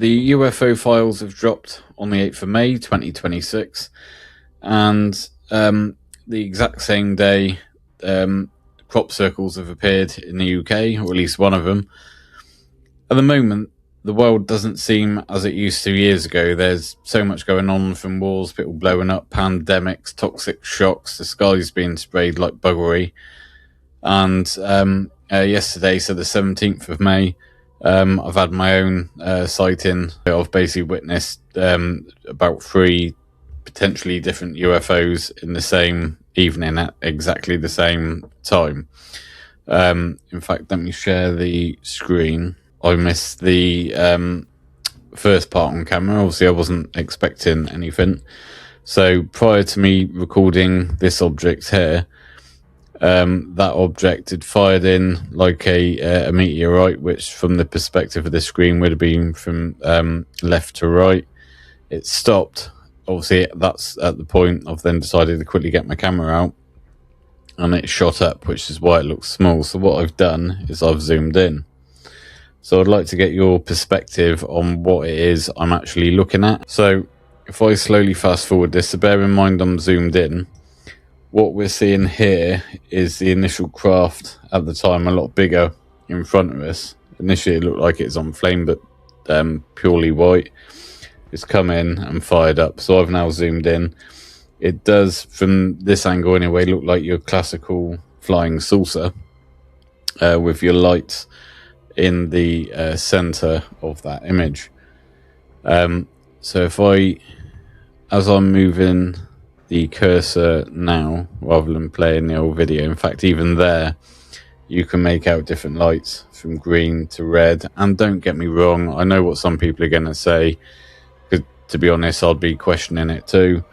the UFO files have dropped on the 8th of May 2026, and the exact same day crop circles have appeared in the UK, or at least one of them. At the moment, the world doesn't seem as it used to years ago. There's so much going on, from wars, people blowing up, pandemics, toxic shocks, the sky's being sprayed like buggery. And yesterday, so the 17th of May, I've had my own sighting. I've basically witnessed about 3 potentially different UFOs in the same evening at exactly the same time. In fact, let me share the screen. I missed the first part on camera. Obviously, I wasn't expecting anything. So prior to me recording this object here, that object had fired in like a meteorite, which from the perspective of the screen would have been from left to right. It stopped. Obviously, that's at the point I've then decided to quickly get my camera out, and it shot up, which is why it looks small. So what I've done is I've zoomed in. So I'd like to get your perspective on what it is I'm actually looking at. So if I slowly fast forward this, so bear in mind I'm zoomed in, what we're seeing here is the initial craft at the time, a lot bigger in front of us. Initially it looked like it's on flame, but purely white. It's come in and fired up. So I've now zoomed in. It does, from this angle anyway, look like your classical flying saucer with your lights in the center of that image. So if as I'm moving the cursor now, rather than playing the old video, in fact, even there, you can make out different lights from green to red. And don't get me wrong, I know what some people are going to say, because to be honest, I'd be questioning it too.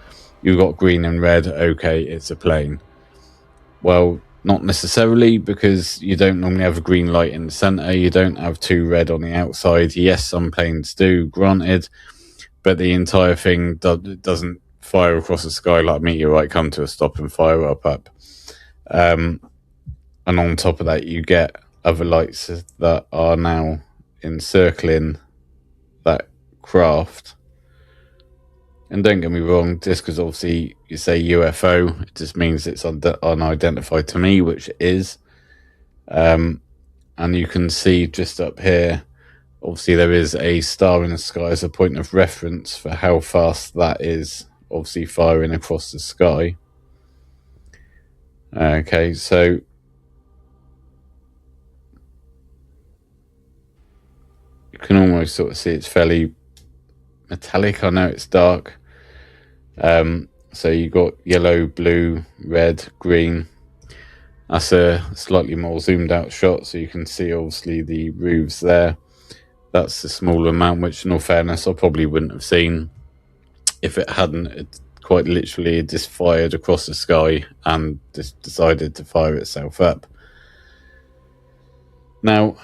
You've got green and red, okay, it's a plane. Well, not necessarily, because you don't normally have a green light in the center. You don't have 2 red on the outside. Yes, some planes do, granted, but the entire thing doesn't fire across the sky like a meteorite, come to a stop and fire up. And on top of that, you get other lights that are now encircling that craft. And don't get me wrong, just because obviously you say UFO, it just means it's unidentified to me, which it is. And you can see just up here, obviously there is a star in the sky as a point of reference for how fast that is, obviously firing across the sky. Okay, so you can almost sort of see it's fairly metallic. I know it's dark. So you got yellow, blue, red, green. That's a slightly more zoomed out shot, so you can see obviously the roofs there. That's the smaller amount, which in all fairness I probably wouldn't have seen if it hadn't. It quite literally just fired across the sky and just decided to fire itself up. Now,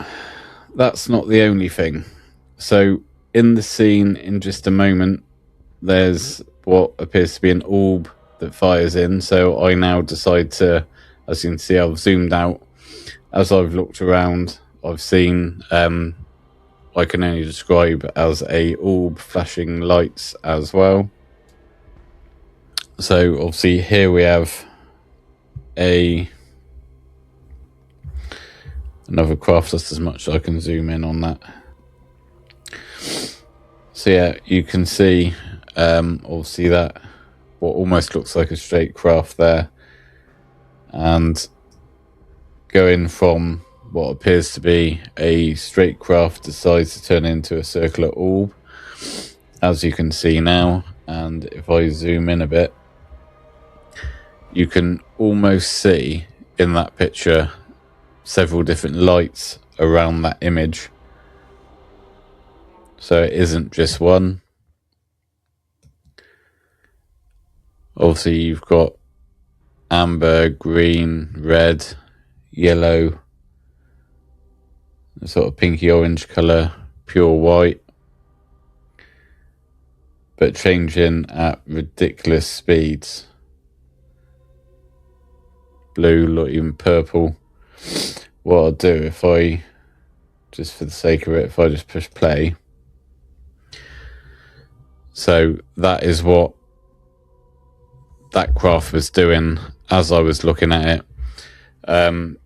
that's not the only thing. So in the scene in just a moment, there's what appears to be an orb that fires in. So I now decide to, as you can see, I've zoomed out. As I've looked around, I've seen, I can only describe as a orb flashing lights as well. So obviously here we have another craft. That's as much as I can zoom in on that. So yeah, you can see obviously that what almost looks like a straight craft there, and going from what appears to be a straight craft decides to turn into a circular orb, as you can see now. And if I zoom in a bit, you can almost see in that picture several different lights around that image. So it isn't just one. Obviously you've got amber, green, red, yellow, a sort of pinky orange colour, pure white, but changing at ridiculous speeds. Blue, not even purple. What I'll do, if I, just for the sake of it, if I just push play, So that is what that craft was doing as I was looking at it.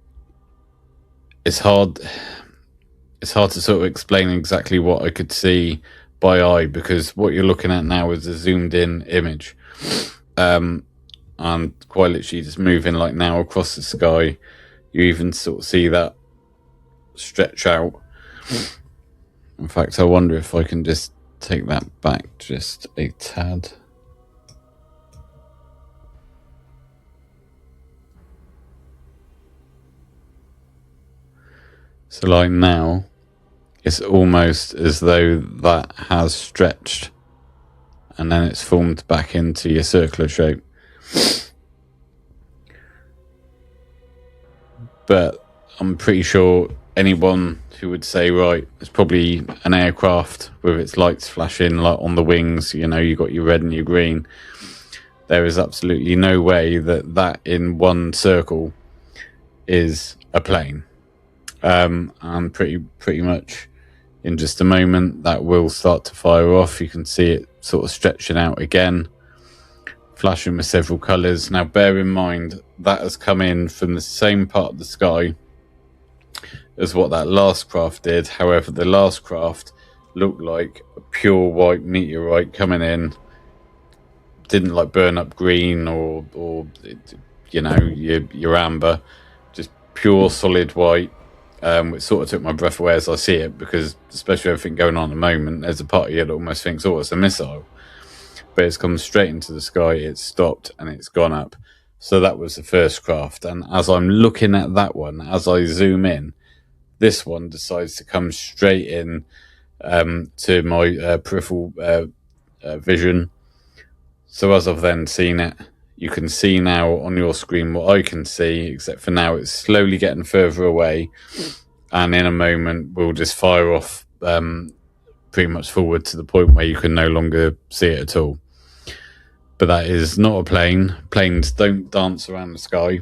It's hard to sort of explain exactly what I could see by eye, because what you're looking at now is a zoomed in image, and quite literally just moving like now across the sky. You even sort of see that stretch out. In fact, I wonder if I can just take that back just a tad. So like now, it's almost as though that has stretched and then it's formed back into your circular shape. But I'm pretty sure anyone who would say, right, it's probably an aircraft with its lights flashing like on the wings, you know, you got your red and your green. There is absolutely no way that in one circle is a plane. And pretty much in just a moment that will start to fire off. You can see it sort of stretching out again, flashing with several colours. Now bear in mind that has come in from the same part of the sky as what that last craft did. However, the last craft looked like a pure white meteorite coming in, didn't like burn up green or you know, your amber, just pure solid white. Which sort of took my breath away as I see it, because especially everything going on at the moment, there's a part of you that almost thinks, oh, it's a missile. But it's come straight into the sky, it's stopped, and it's gone up. So that was the first craft. And as I'm looking at that one, as I zoom in, this one decides to come straight in to my peripheral vision. So as I've then seen it, you can see now on your screen what I can see, except for now it's slowly getting further away, and in a moment we'll just fire off pretty much forward to the point where you can no longer see it at all. But that is not a plane. Planes don't dance around the sky.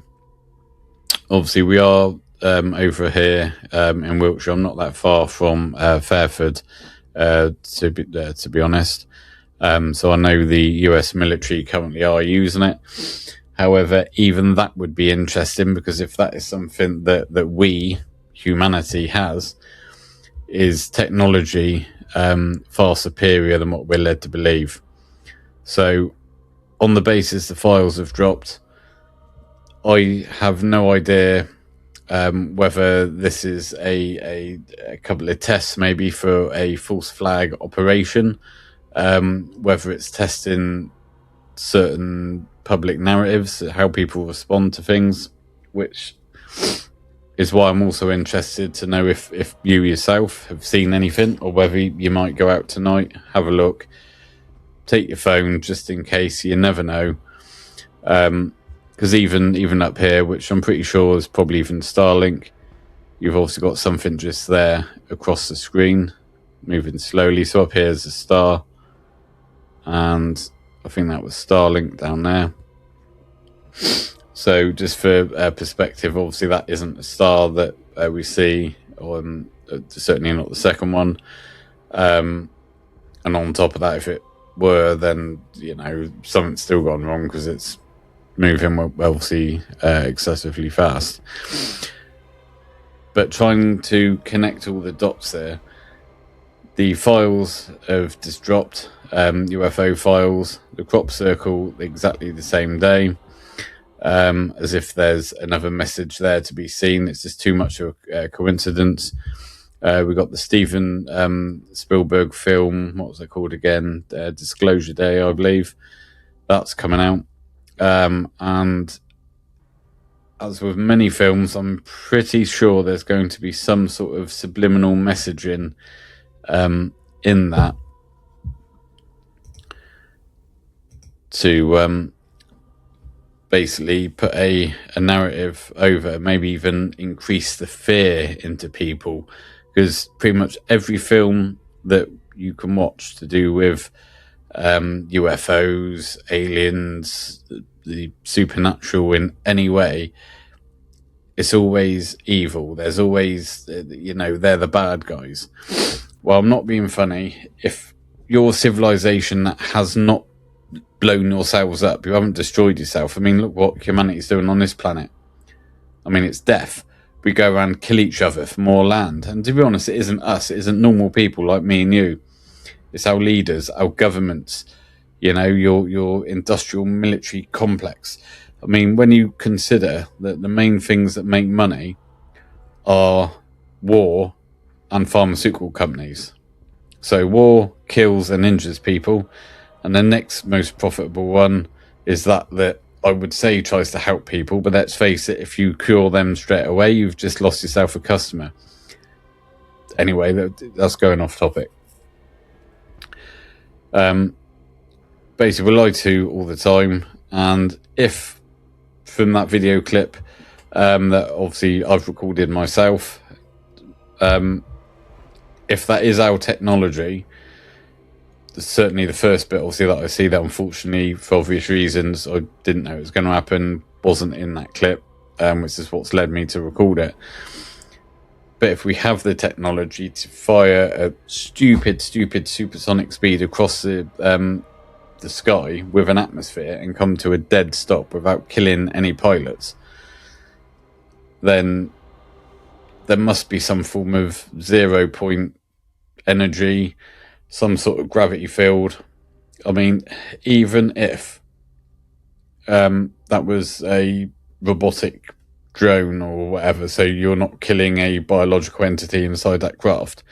Obviously we are over here in Wiltshire. I'm not that far from Fairford, to be honest. So I know the US military currently are using it. However, even that would be interesting, because if that is something that we, humanity, has, is technology far superior than what we're led to believe. So on the basis the files have dropped, I have no idea whether this is a couple of tests maybe for a false flag operation, whether it's testing certain public narratives, how people respond to things, which is why I'm also interested to know if you yourself have seen anything, or whether you might go out tonight, have a look, take your phone just in case. You never know, because even up here, which I'm pretty sure is probably even Starlink, you've also got something just there across the screen moving slowly. So up here is a star, and I think that was Starlink down there. So just for perspective, obviously that isn't a star that we see, or certainly not the second one. And on top of that, if it were, then, you know, something's still gone wrong, because it's moving obviously excessively fast. But trying to connect all the dots there, the files have just dropped, UFO files, the crop circle exactly the same day, as if there's another message there to be seen. It's just too much of a coincidence. We got the Steven Spielberg film, what was it called again? Disclosure Day, I believe. That's coming out. And as with many films, I'm pretty sure there's going to be some sort of subliminal messaging in that to basically put a narrative over, maybe even increase the fear into people, because pretty much every film that you can watch to do with UFOs, aliens, the supernatural in any way, it's always evil. There's always, you know, they're the bad guys. Well, I'm not being funny. If your civilization that has not blown yourselves up. You haven't destroyed yourself. I mean, look what humanity's doing on this planet. I mean, it's death. We go around, kill each other for more land. And to be honest, it isn't us. It isn't normal people like me and you. It's our leaders, our governments, you know, your industrial military complex. I mean, when you consider that the main things that make money are war and pharmaceutical companies. So war kills and injures people. And the next most profitable one is that I would say tries to help people. But let's face it, if you cure them straight away, you've just lost yourself a customer. Anyway, that's going off topic. Basically, we're lied to all the time. And if from that video clip that obviously I've recorded myself, if that is our technology, certainly the first bit, obviously, that I see that unfortunately, for obvious reasons, I didn't know it was going to happen, wasn't in that clip, which is what's led me to record it. But if we have the technology to fire a stupid supersonic speed across the sky with an atmosphere and come to a dead stop without killing any pilots, then there must be some form of 0 point energy, some sort of gravity field. I mean, even if that was a robotic drone or whatever, so you're not killing a biological entity inside that craft,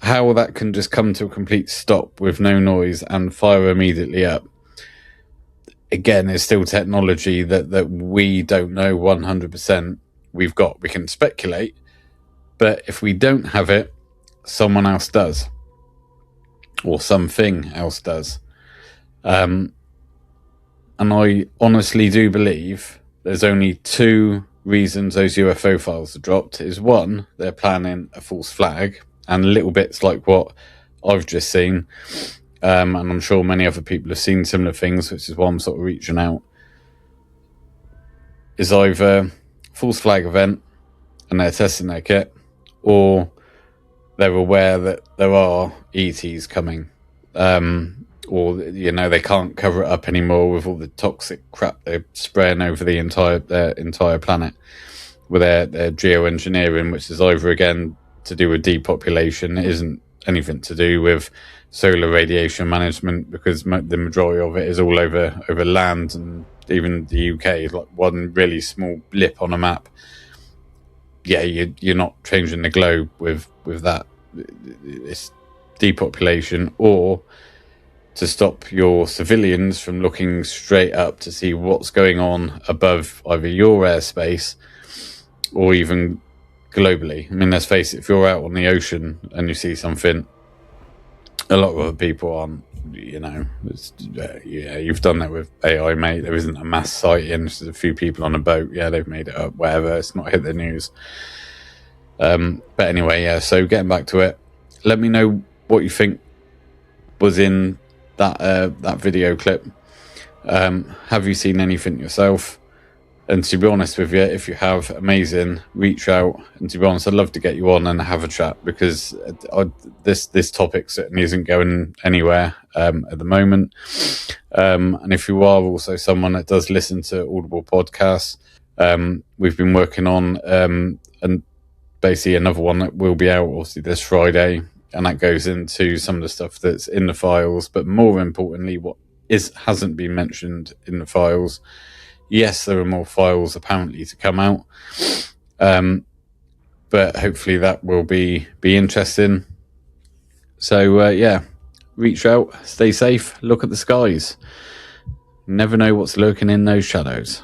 how that can just come to a complete stop with no noise and fire immediately up, again, is still technology that we don't know 100% we've got. We can speculate, but if we don't have it, someone else does, or something else does. And I honestly do believe there's only two reasons those UFO files are dropped. Is one, they're planning a false flag, and little bits like what I've just seen, and I'm sure many other people have seen similar things, which is why I'm sort of reaching out, is either false flag event and they're testing their kit, or they're aware that there are ETs coming, or, you know, they can't cover it up anymore with all the toxic crap they're spraying over the entire planet with their geoengineering, which is either, again, to do with depopulation. It isn't anything to do with solar radiation management, because the majority of it is all over land, and even the UK is like one really small blip on a map. Yeah, you're not changing the globe with that. It's depopulation, or to stop your civilians from looking straight up to see what's going on above either your airspace or even globally. I mean, let's face it, if you're out on the ocean and you see something, a lot of other people aren't, you know, yeah, you've done that with AI, mate. There isn't a mass sighting. There's a few people on a boat. Yeah, they've made it up, whatever. It's not hit the news. But anyway, yeah, so getting back to it, let me know what you think was in that video clip. Have you seen anything yourself? And to be honest with you, if you have, amazing, reach out. And to be honest, I'd love to get you on and have a chat, because this topic certainly isn't going anywhere at the moment. And if you are also someone that does listen to Audible podcasts, we've been working on and basically another one that will be out obviously this Friday, and that goes into some of the stuff that's in the files, but more importantly, what hasn't been mentioned in the files. Yes, there are more files apparently to come out, but hopefully that will be interesting. So yeah, reach out, stay safe, look at the skies. Never know what's lurking in those shadows.